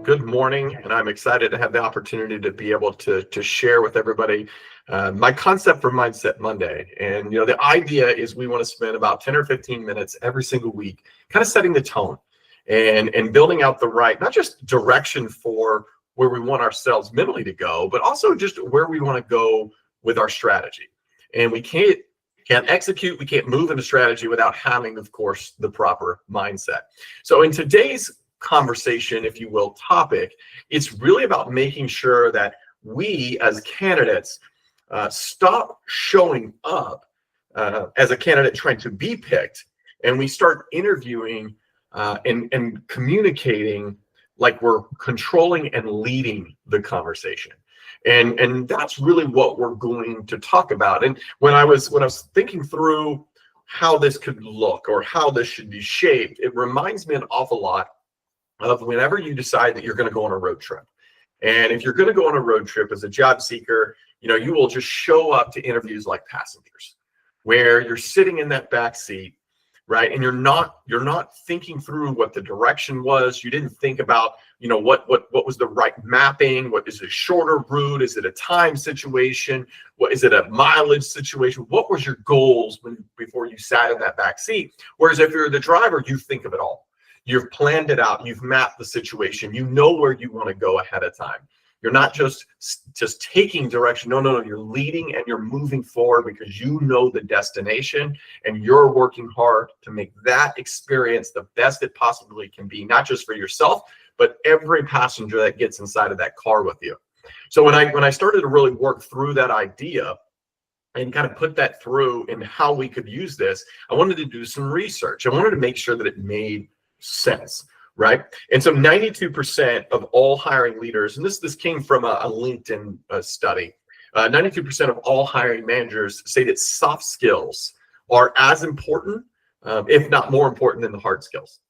good morning, and I'm excited to have the opportunity to be able to share with everybody my concept for Mindset Monday. And the idea is we want to spend about 10 or 15 minutes every single week, kind of setting the tone and building out the right, not just direction for where we want ourselves mentally to go, but also just where we want to go with our strategy. And we can't execute, we can't move into strategy without having, of course, the proper mindset. So in today's conversation, if you will, topic, it's really about making sure that we as candidates stop showing up as a candidate trying to be picked, and we start interviewing and communicating like we're controlling and leading the conversation. And that's really what we're going to talk about. And when I was thinking through how this could look or how this should be shaped, it reminds me an awful lot of whenever you decide that you're going to go on a road trip. And if you're going to go on a road trip as a job seeker, you will just show up to interviews like passengers, where you're sitting in that back seat, right? And you're not thinking through what the direction was. You didn't think about, what was the right mapping? What is a shorter route? Is it a time situation? What is it, a mileage situation? What was your goals before you sat in that back seat? Whereas if you're the driver, you think of it all. You've planned it out. You've mapped the situation. You know where you want to go ahead of time. You're not just taking direction. No. You're leading and you're moving forward because you know the destination and you're working hard to make that experience the best it possibly can be, not just for yourself, but every passenger that gets inside of that car with you. So when I started to really work through that idea and kind of put that through in how we could use this, I wanted to do some research. I wanted to make sure that it made sense, right? And so 92% of all hiring leaders, and this came from a LinkedIn study, 92% of all hiring managers say that soft skills are as important, if not more important than the hard skills.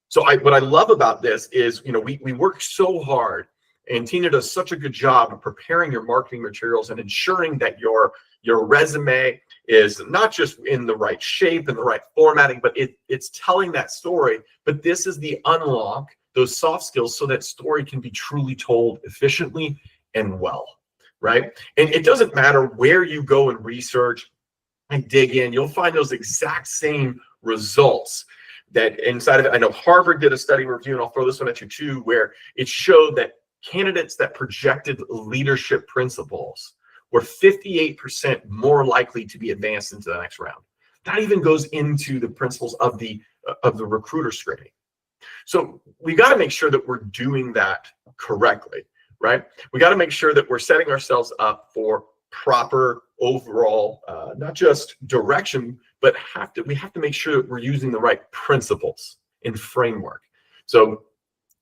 So what I love about this is, we work so hard, and Tina does such a good job of preparing your marketing materials and ensuring that your resume is not just in the right shape and the right formatting, but it's telling that story. But this is the unlock, those soft skills, so that story can be truly told efficiently and well, right? And it doesn't matter where you go and research and dig in, you'll find those exact same results that inside of it. I know Harvard did a study review, and I'll throw this one at you too, where it showed that candidates that projected leadership principles were 58% more likely to be advanced into the next round. That even goes into the principles of the recruiter screening. So we got to make sure that we're doing that correctly, right? We got to make sure that we're setting ourselves up for proper overall, not just direction, but we have to make sure that we're using the right principles and framework. So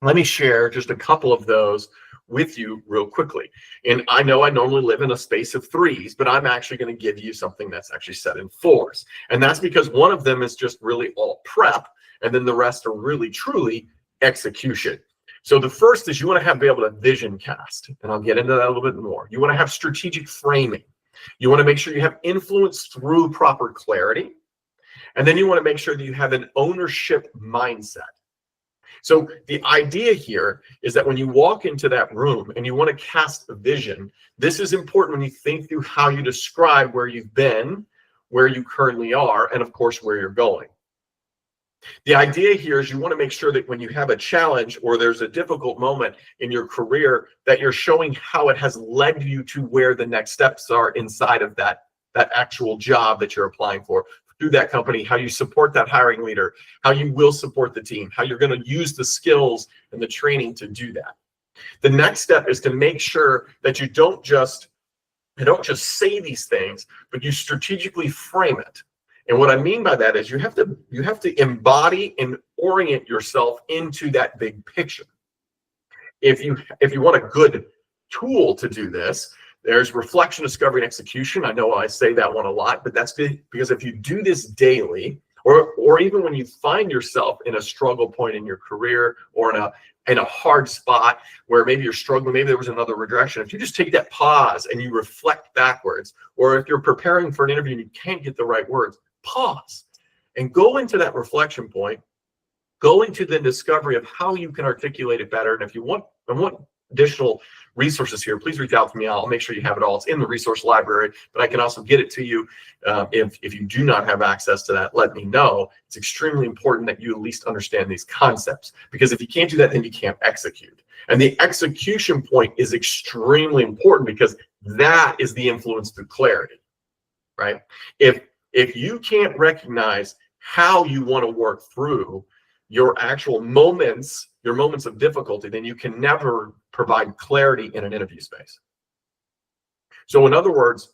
let me share just a couple of those with you real quickly. And I know I normally live in a space of threes, but I'm actually going to give you something that's actually set in fours. And that's because one of them is just really all prep, and then the rest are really, truly execution. So the first is you want to be able to vision cast, and I'll get into that a little bit more. You want to have strategic framing. You want to make sure you have influence through proper clarity. And then you want to make sure that you have an ownership mindset. So the idea here is that when you walk into that room and you want to cast a vision, this is important when you think through how you describe where you've been, where you currently are, and of course, where you're going. The idea here is you want to make sure that when you have a challenge or there's a difficult moment in your career, that you're showing how it has led you to where the next steps are inside of that actual job that you're applying for. Through that company, how you support that hiring leader, how you will support the team, how you're going to use the skills and the training to do that. The next step is to make sure that you don't just say these things, but you strategically frame it. And what I mean by that is you have to embody and orient yourself into that big picture. If you want a good tool to do this, there's reflection, discovery, and execution. I know I say that one a lot, but that's because if you do this daily, or even when you find yourself in a struggle point in your career or in a hard spot where maybe you're struggling, maybe there was another redirection, if you just take that pause and you reflect backwards, or if you're preparing for an interview and you can't get the right words, pause and go into that reflection point go into the discovery of how you can articulate it better. And if you want additional resources here, please reach out to me. I'll make sure you have it all. It's in the resource library, but I can also get it to you. If you do not have access to that, let me know. It's extremely important that you at least understand these concepts, because if you can't do that, then you can't execute. And the execution point is extremely important, because that is the influence through clarity, right? If you can't recognize how you want to work through your actual moments, your moments of difficulty, then you can never provide clarity in an interview space. So in other words,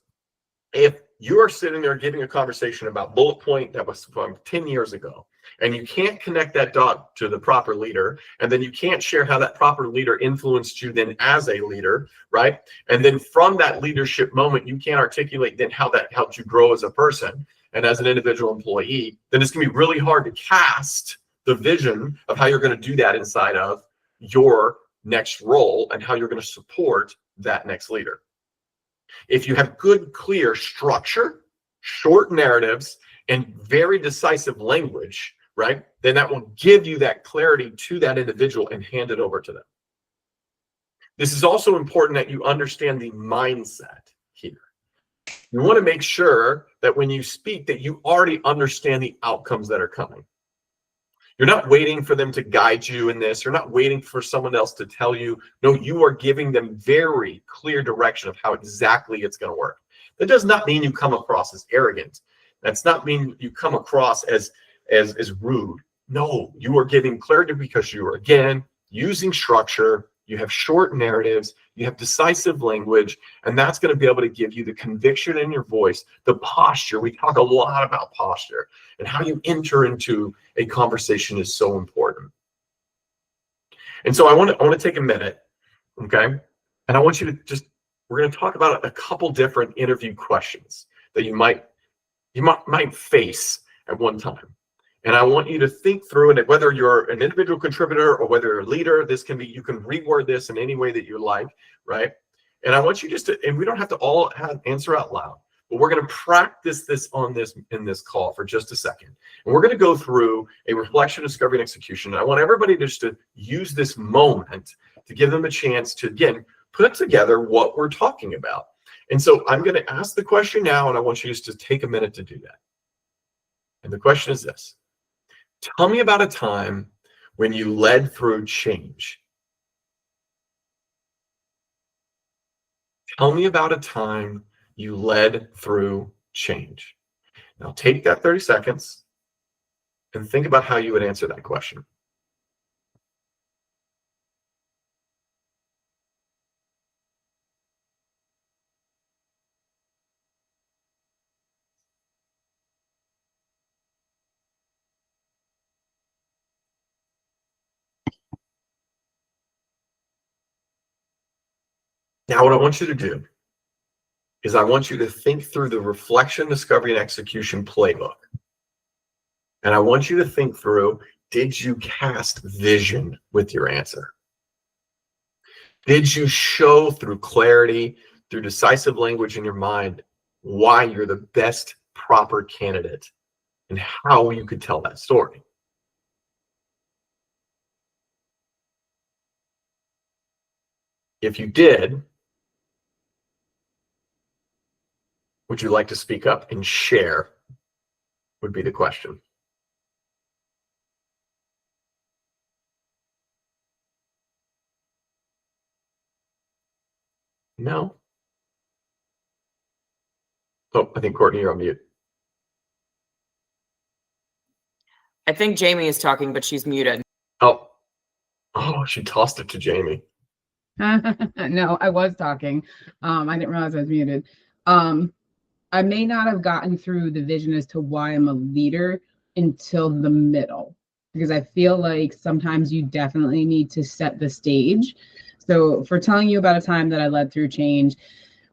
if you are sitting there giving a conversation about bullet point that was from 10 years ago, and you can't connect that dot to the proper leader, and then you can't share how that proper leader influenced you then as a leader, right? And then from that leadership moment, you can't articulate then how that helped you grow as a person and as an individual employee, then it's gonna be really hard to cast the vision of how you're going to do that inside of your next role and how you're going to support that next leader. If you have good, clear structure, short narratives, and very decisive language, right, then that will give you that clarity to that individual and hand it over to them. This is also important that you understand the mindset here. You want to make sure that when you speak that you already understand the outcomes that are coming. You're not waiting for them to guide you in this. You're not waiting for someone else to tell you. No, you are giving them very clear direction of how exactly it's going to work. That does not mean you come across as arrogant. That's not mean you come across as rude. No, you are giving clarity because you are, again, using structure. You have short narratives, you have decisive language, and that's going to be able to give you the conviction in your voice, the posture. We talk a lot about posture, and how you enter into a conversation is so important. And so I want to take a minute, okay? And I want you to we're going to talk about a couple different interview questions that you might face at one time. And I want you to think through it, whether you're an individual contributor or whether you're a leader, this can be, you can reword this in any way that you like, right? And I want you just to, and we don't have to all answer out loud, but we're going to practice this in this call for just a second. And we're going to go through a reflection, discovery, and execution. And I want everybody just to use this moment to give them a chance to, again, put together what we're talking about. And so I'm going to ask the question now, and I want you just to take a minute to do that. And the question is this. Tell me about a time when you led through change. Tell me about a time you led through change. Now take that 30 seconds and think about how you would answer that question. Now, what I want you to do is I want you to think through the reflection, discovery, and execution playbook. And I want you to think through, did you cast vision with your answer? Did you show through clarity, through decisive language in your mind, why you're the best proper candidate and how you could tell that story? If you did, would you like to speak up and share? Would be the question. No? Oh, I think Courtney, you're on mute. I think Jamie is talking, but she's muted. Oh, she tossed it to Jamie. No, I was talking. I didn't realize I was muted. I may not have gotten through the vision as to why I'm a leader until the middle, because I feel like sometimes you definitely need to set the stage. So for telling you about a time that I led through change,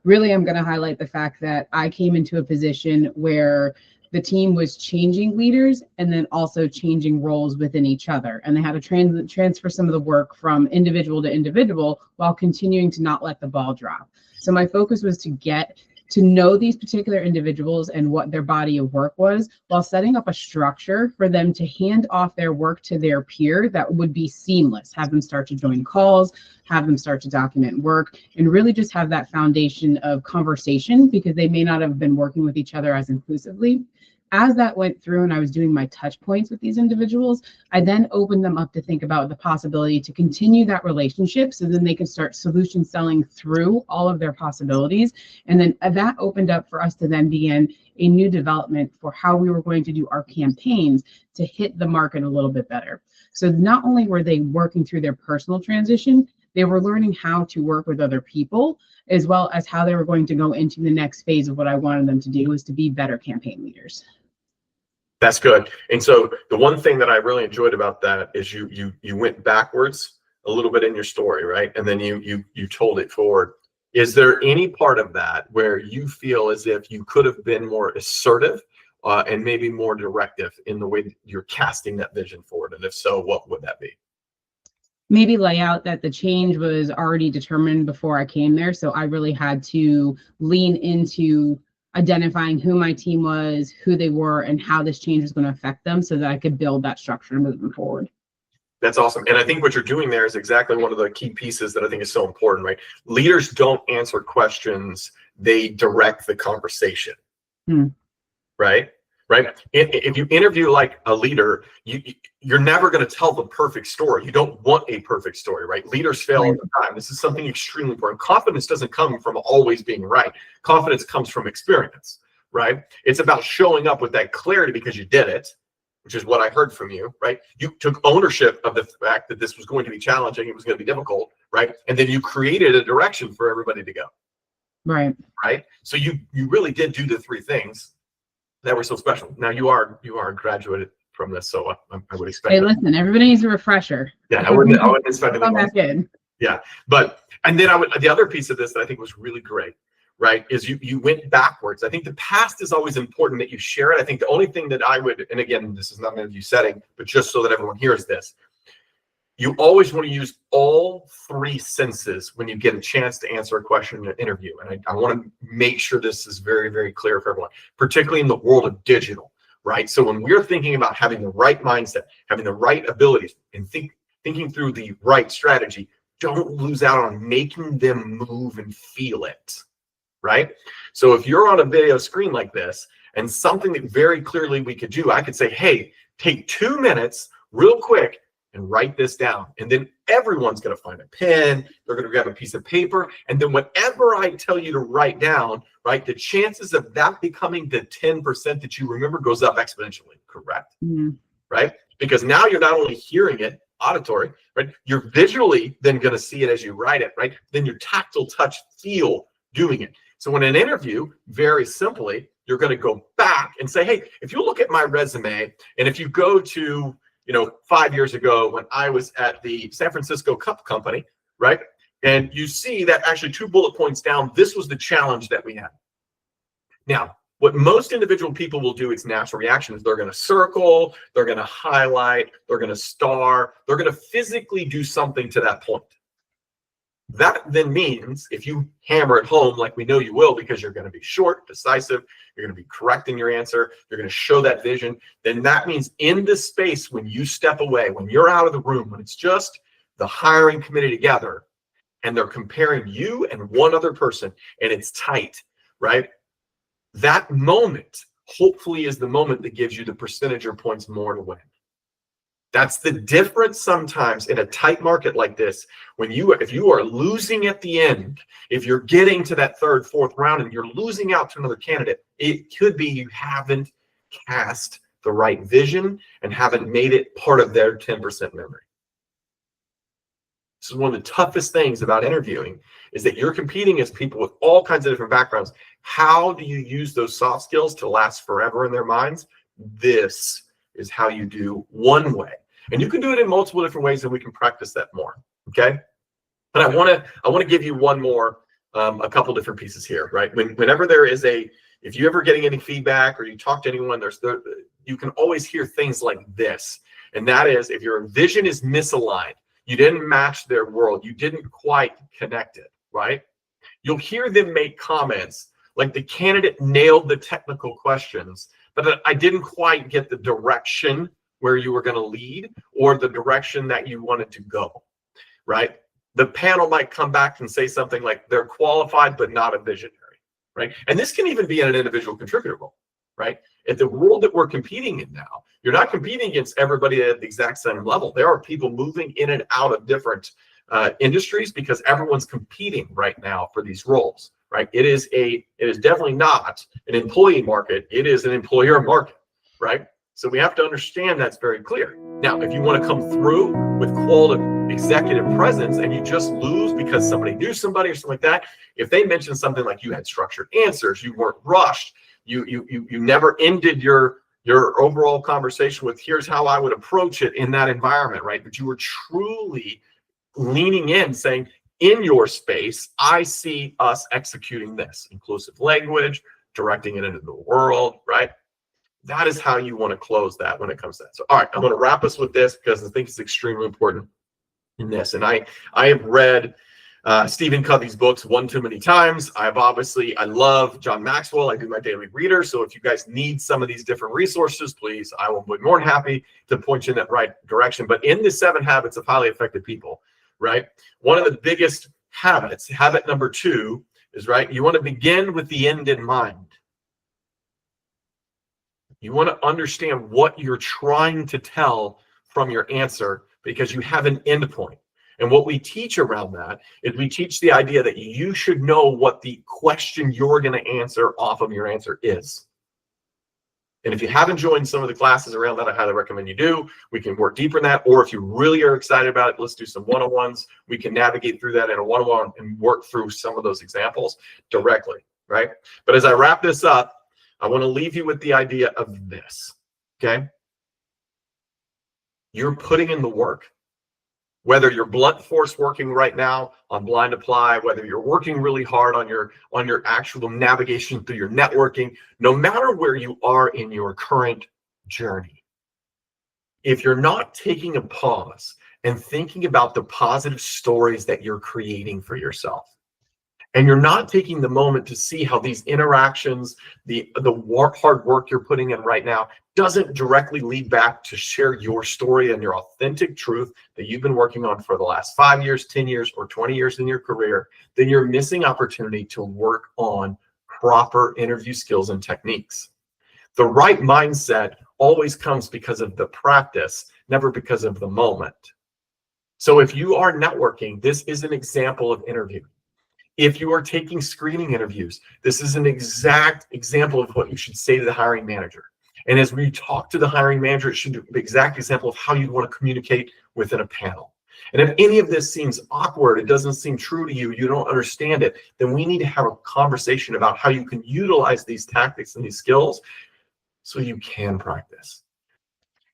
really, I'm going to highlight the fact that I came into a position where the team was changing leaders and then also changing roles within each other. And they had to transfer some of the work from individual to individual while continuing to not let the ball drop. So my focus was to get to know these particular individuals and what their body of work was, while setting up a structure for them to hand off their work to their peer that would be seamless. Have them start to join calls, have them start to document work, and really just have that foundation of conversation, because they may not have been working with each other as inclusively. As that went through and I was doing my touch points with these individuals, I then opened them up to think about the possibility to continue that relationship, so then they can start solution selling through all of their possibilities. And then that opened up for us to then begin a new development for how we were going to do our campaigns to hit the market a little bit better. So not only were they working through their personal transition, they were learning how to work with other people, as well as how they were going to go into the next phase of what I wanted them to do, is to be better campaign leaders. That's good. And so the one thing that I really enjoyed about that is you went backwards a little bit in your story, right? And then you told it forward. Is there any part of that where you feel as if you could have been more assertive and maybe more directive in the way that you're casting that vision forward? And if so, what would that be? Maybe lay out that the change was already determined before I came there. So I really had to lean into identifying who my team was, who they were, and how this change was going to affect them, so that I could build that structure moving forward. That's awesome. And I think what you're doing there is exactly one of the key pieces that I think is so important, right? Leaders don't answer questions, they direct the conversation. Right? If you interview like a leader, you're never going to tell the perfect story. You don't want a perfect story, right? Leaders fail all the time. This is something extremely important. Confidence doesn't come from always being right. Confidence comes from experience, right? It's about showing up with that clarity because you did it, which is what I heard from you, right? You took ownership of the fact that this was going to be challenging, it was going to be difficult, right? And then you created a direction for everybody to go. Right? So you really did do the three things that were so special. Now you are graduated from this, so I would expect. Hey, listen, everybody needs a refresher. Yeah, I wouldn't expect anything back in. Yeah, and then the other piece of this that I think was really great, right, is you went backwards. I think the past is always important that you share it. I think the only thing that I would, and again, this is not an interview setting, but just so that everyone hears this, you always want to use all three senses when you get a chance to answer a question in an interview. And I want to make sure this is very, very clear for everyone, particularly in the world of digital, right? So when we're thinking about having the right mindset, having the right abilities, and thinking through the right strategy, don't lose out on making them move and feel it, right? So if you're on a video screen like this, and something that very clearly we could do, I could say, hey, take 2 minutes real quick and write this down. And then everyone's going to find a pen, they're going to grab a piece of paper, and then whatever I tell you to write down, right, the chances of that becoming the 10% that you remember goes up exponentially, correct? Right? Because now you're not only hearing it, auditory, right? You're visually then going to see it as you write it, right? Then your tactile touch feel doing it. So in an interview, very simply, you're going to go back and say, hey, if you look at my resume, and if you go to 5 years ago when I was at the San Francisco Cup Company, right? And you see that actually 2 bullet points down, this was the challenge that we had. Now, what most individual people will do, it's natural reaction, is they're going to circle, they're going to highlight, they're going to star, they're going to physically do something to that point. That then means if you hammer it home like we know you will, because you're going to be short, decisive, you're going to be correct in your answer, you're going to show that vision, then that means in this space when you step away, when you're out of the room, when it's just the hiring committee together and they're comparing you and one other person and it's tight, right? That moment hopefully is the moment that gives you the percentage or points more to win. That's the difference sometimes in a tight market like this. If you are losing at the end, if you're getting to that 3rd, 4th round and you're losing out to another candidate, it could be you haven't cast the right vision and haven't made it part of their 10% memory. This is one of the toughest things about interviewing, is that you're competing against people with all kinds of different backgrounds. How do you use those soft skills to last forever in their minds? This is how you do one way. And you can do it in multiple different ways, and we can practice that more, okay? But I want to give you one more, a couple different pieces here, right? Whenever there is if you ever getting any feedback or you talk to anyone, you can always hear things like this, and that is if your vision is misaligned, you didn't match their world, you didn't quite connect it, right? You'll hear them make comments Like the candidate nailed the technical questions, but I didn't quite get the direction where you were going to lead or the direction that you wanted to go, right? The panel might come back and say something like they're qualified but not a visionary, right? And this can even be in an individual contributor role, right? At the world that we're competing in now, you're not competing against everybody at the exact same level. There are people moving in and out of different industries because everyone's competing right now for these roles, right? It is definitely not an employee market. It is an employer market, right? So we have to understand that's very clear. Now, if you want to come through with quality executive presence and you just lose because somebody knew somebody or something like that, if they mention something like you had structured answers, you weren't rushed, you never ended your overall conversation with here's how I would approach it in that environment, right? But you were truly leaning in, saying, in your space, I see us executing this. Inclusive language, directing it into the world, right? That is how you want to close that when it comes to that. So, all right, I'm going to wrap us with this because I think it's extremely important in this. And I have read Stephen Covey's books one too many times. I love John Maxwell. I do my daily reader. So if you guys need some of these different resources, please, I will be more than happy to point you in that right direction. But in the 7 habits of highly effective people, right? One of the biggest habits, habit number 2 is, right, you want to begin with the end in mind. You want to understand what you're trying to tell from your answer because you have an end point. And what we teach around that is we teach the idea that you should know what the question you're going to answer off of your answer is. And if you haven't joined some of the classes around that, I highly recommend you do. We can work deeper in that. Or if you really are excited about it, let's do some one-on-ones. We can navigate through that in a one-on-one and work through some of those examples directly, right? But as I wrap this up, I want to leave you with the idea of this, okay? You're putting in the work. Whether you're blunt force working right now on blind apply, whether you're working really hard on your actual navigation through your networking, no matter where you are in your current journey, if you're not taking a pause and thinking about the positive stories that you're creating for yourself, and you're not taking the moment to see how these interactions, the hard work you're putting in right now doesn't directly lead back to share your story and your authentic truth that you've been working on for the last 5 years, 10 years, or 20 years in your career, then you're missing opportunity to work on proper interview skills and techniques. The right mindset always comes because of the practice, never because of the moment. So if you are networking, this is an example of interview. If you are taking screening interviews, this is an exact example of what you should say to the hiring manager. And as we talk to the hiring manager, it should be an exact example of how you'd want to communicate within a panel. And if any of this seems awkward, it doesn't seem true to you, you don't understand it, then we need to have a conversation about how you can utilize these tactics and these skills so you can practice.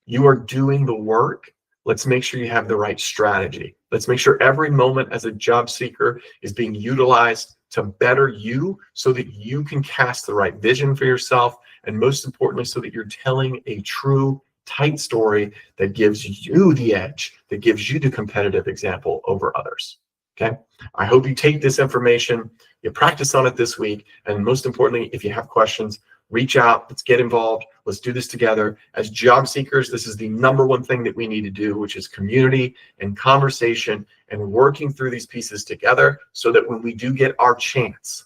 You are doing the work. Let's make sure you have the right strategy. Let's make sure every moment as a job seeker is being utilized to better you so that you can cast the right vision for yourself. And most importantly, so that you're telling a true, tight story that gives you the edge, that gives you the competitive example over others. Okay? I hope you take this information, you practice on it this week, and most importantly, if you have questions, reach out, let's get involved, let's do this together. As job seekers, this is the #1 thing that we need to do, which is community and conversation and working through these pieces together so that when we do get our chance,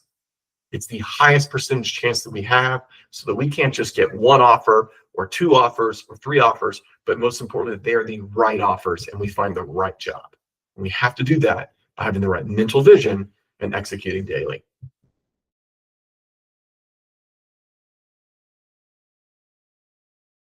it's the highest percentage chance that we have so that we can't just get 1 offer or 2 offers or 3 offers, but most importantly, they are the right offers and we find the right job. And we have to do that by having the right mental vision and executing daily.